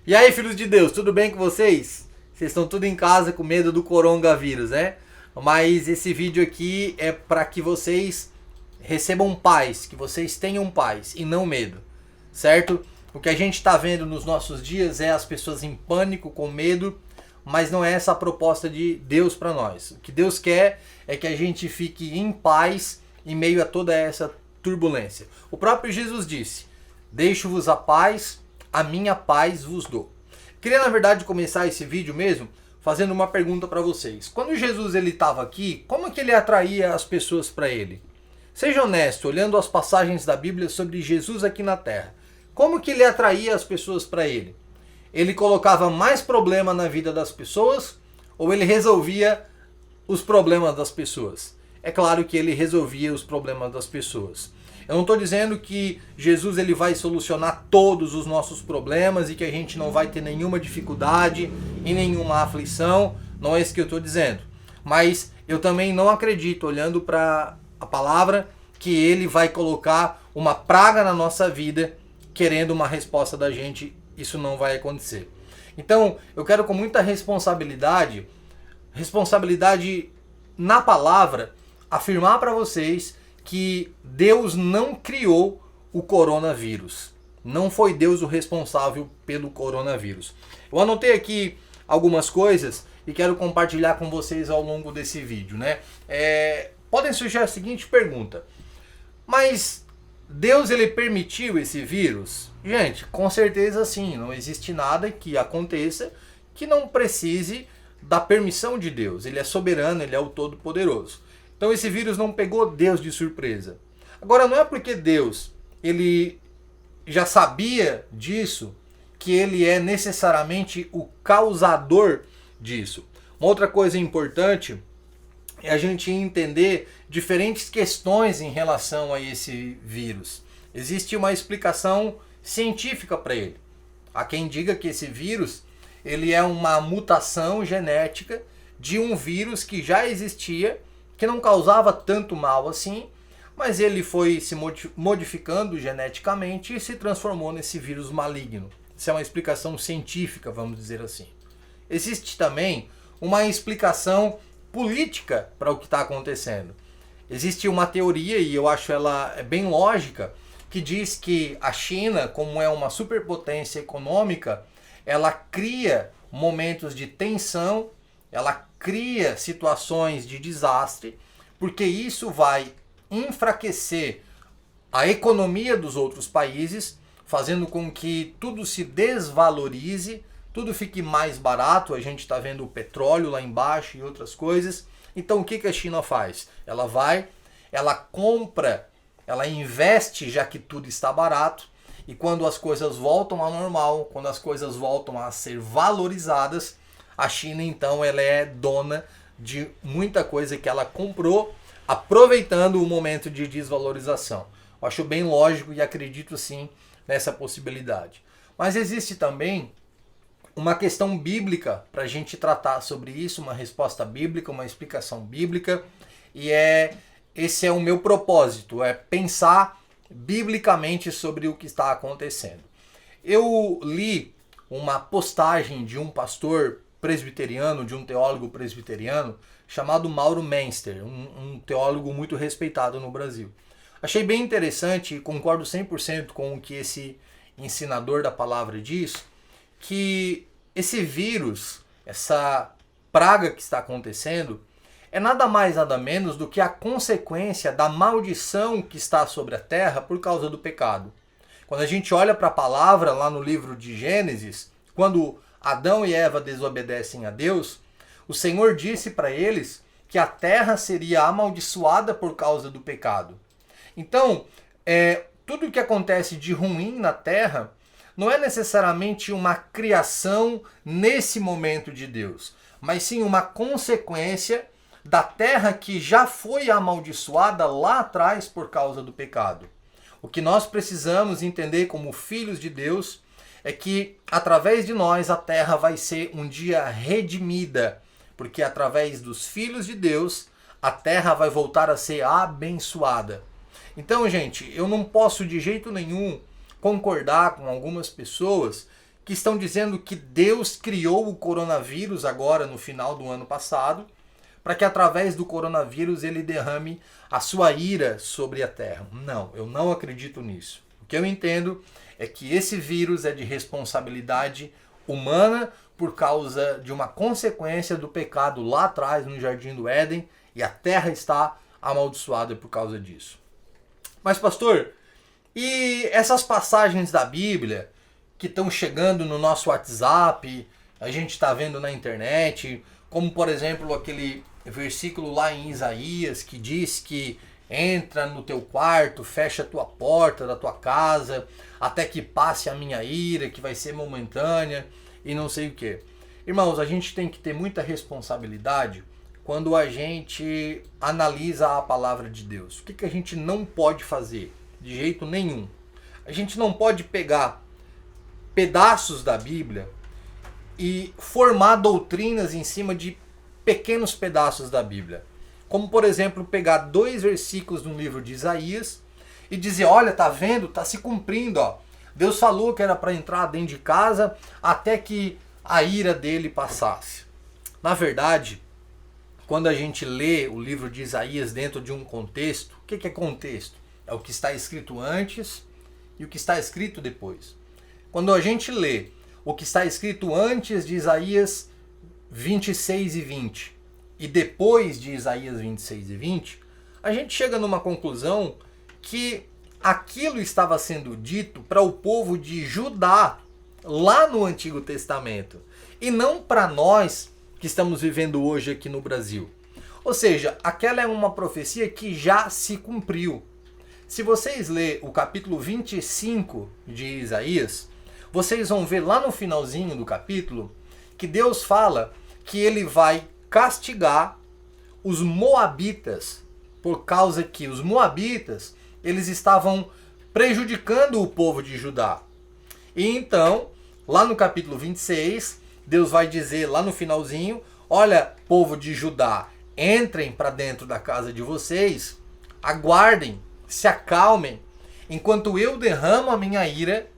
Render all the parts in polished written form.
E aí, filhos de Deus, tudo bem com vocês? Vocês estão tudo em casa com medo do coronavírus, né? Mas esse vídeo aqui é para que vocês recebam paz, que vocês tenham paz e não medo, certo? O que a gente está vendo nos nossos dias é as pessoas em pânico, com medo, mas não é essa a proposta de Deus para nós. O que Deus quer é que a gente fique em paz em meio a toda essa turbulência. O próprio Jesus disse: deixo-vos a minha paz vos dou. Queria, na verdade, começar esse vídeo mesmo fazendo uma pergunta para vocês. Quando Jesus ele estava aqui, como que ele atraía as pessoas para ele? Seja honesto, olhando as passagens da Bíblia sobre Jesus aqui na Terra. Como que ele atraía as pessoas para ele? Ele colocava mais problema na vida das pessoas ou ele resolvia os problemas das pessoas? É claro que ele resolvia os problemas das pessoas. Eu não estou dizendo que Jesus ele vai solucionar todos os nossos problemas e que a gente não vai ter nenhuma dificuldade e nenhuma aflição. Não é isso que eu estou dizendo. Mas eu também não acredito, olhando para a palavra, que ele vai colocar uma praga na nossa vida querendo uma resposta da gente. Isso não vai acontecer. Então, eu quero com muita responsabilidade na palavra, afirmar para vocês que Deus não criou o coronavírus. Não foi Deus o responsável pelo coronavírus. Eu anotei aqui algumas coisas e quero compartilhar com vocês ao longo desse vídeo, né? Podem surgir a seguinte pergunta: mas Deus ele permitiu esse vírus? Gente, com certeza sim. Não existe nada que aconteça que não precise da permissão de Deus. Ele é soberano, ele é o Todo-Poderoso. Então esse vírus não pegou Deus de surpresa. Agora, não é porque Deus ele já sabia disso que ele é necessariamente o causador disso. Uma outra coisa importante é a gente entender diferentes questões em relação a esse vírus. Existe uma explicação científica para ele. Há quem diga que esse vírus ele é uma mutação genética de um vírus que já existia, que não causava tanto mal assim, mas ele foi se modificando geneticamente e se transformou nesse vírus maligno. Isso é uma explicação científica, vamos dizer assim. Existe também uma explicação política para o que está acontecendo. Existe uma teoria, e eu acho ela bem lógica, que diz que a China, como é uma superpotência econômica, ela cria momentos de tensão, ela cria situações de desastre, porque isso vai enfraquecer a economia dos outros países, fazendo com que tudo se desvalorize, tudo fique mais barato. A gente está vendo o petróleo lá embaixo e outras coisas. Então o que a China faz? Ela compra, ela investe já que tudo está barato, e quando as coisas voltam ao normal, quando as coisas voltam a ser valorizadas, a China então ela é dona de muita coisa que ela comprou, aproveitando o momento de desvalorização. Eu acho bem lógico e acredito sim nessa possibilidade. Mas existe também uma questão bíblica para a gente tratar sobre isso, uma resposta bíblica, uma explicação bíblica, e esse é o meu propósito, é pensar biblicamente sobre o que está acontecendo. Eu li uma postagem de um pastor presbiteriano, de um teólogo presbiteriano, chamado Mauro Menster, um teólogo muito respeitado no Brasil. Achei bem interessante e concordo 100% com o que esse ensinador da palavra diz, que esse vírus, essa praga que está acontecendo, é nada mais nada menos do que a consequência da maldição que está sobre a terra por causa do pecado. Quando a gente olha para a palavra lá no livro de Gênesis, quando Adão e Eva desobedecem a Deus, o Senhor disse para eles que a terra seria amaldiçoada por causa do pecado. Então, tudo o que acontece de ruim na terra não é necessariamente uma criação nesse momento de Deus, mas sim uma consequência da terra que já foi amaldiçoada lá atrás por causa do pecado. O que nós precisamos entender como filhos de Deus é que através de nós a terra vai ser um dia redimida, porque através dos filhos de Deus a terra vai voltar a ser abençoada. Então, gente, eu não posso de jeito nenhum concordar com algumas pessoas que estão dizendo que Deus criou o coronavírus agora no final do ano passado, para que através do coronavírus ele derrame a sua ira sobre a terra. Não, eu não acredito nisso. O que eu entendo é que esse vírus é de responsabilidade humana por causa de uma consequência do pecado lá atrás no Jardim do Éden, e a terra está amaldiçoada por causa disso. Mas pastor, e essas passagens da Bíblia que estão chegando no nosso WhatsApp, a gente está vendo na internet, como por exemplo aquele versículo lá em Isaías que diz que entra no teu quarto, fecha a tua porta da tua casa, até que passe a minha ira, que vai ser momentânea e não sei o que. Irmãos, a gente tem que ter muita responsabilidade quando a gente analisa a palavra de Deus. O que a gente não pode fazer? De jeito nenhum. A gente não pode pegar pedaços da Bíblia e formar doutrinas em cima de pequenos pedaços da Bíblia. Como, por exemplo, pegar 2 versículos no livro de Isaías e dizer, olha, tá vendo? Tá se cumprindo, ó. Deus falou que era para entrar dentro de casa até que a ira dele passasse. Na verdade, quando a gente lê o livro de Isaías dentro de um contexto, o que é contexto? É o que está escrito antes e o que está escrito depois. Quando a gente lê o que está escrito antes de Isaías 26 e 20 e depois de Isaías 26 e 20, a gente chega numa conclusão que aquilo estava sendo dito para o povo de Judá lá no Antigo Testamento e não para nós que estamos vivendo hoje aqui no Brasil. Ou seja, aquela é uma profecia que já se cumpriu. Se vocês lerem o capítulo 25 de Isaías, vocês vão ver lá no finalzinho do capítulo que Deus fala que ele vai castigar os moabitas, por causa que os moabitas eles estavam prejudicando o povo de Judá. E então, lá no capítulo 26, Deus vai dizer lá no finalzinho, olha, povo de Judá, entrem para dentro da casa de vocês, aguardem, se acalmem, enquanto eu derramo a minha ira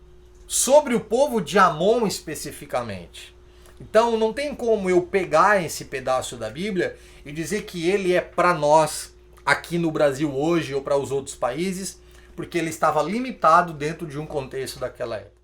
sobre o povo de Amon especificamente. Então não tem como eu pegar esse pedaço da Bíblia e dizer que ele é para nós aqui no Brasil hoje ou para os outros países, porque ele estava limitado dentro de um contexto daquela época.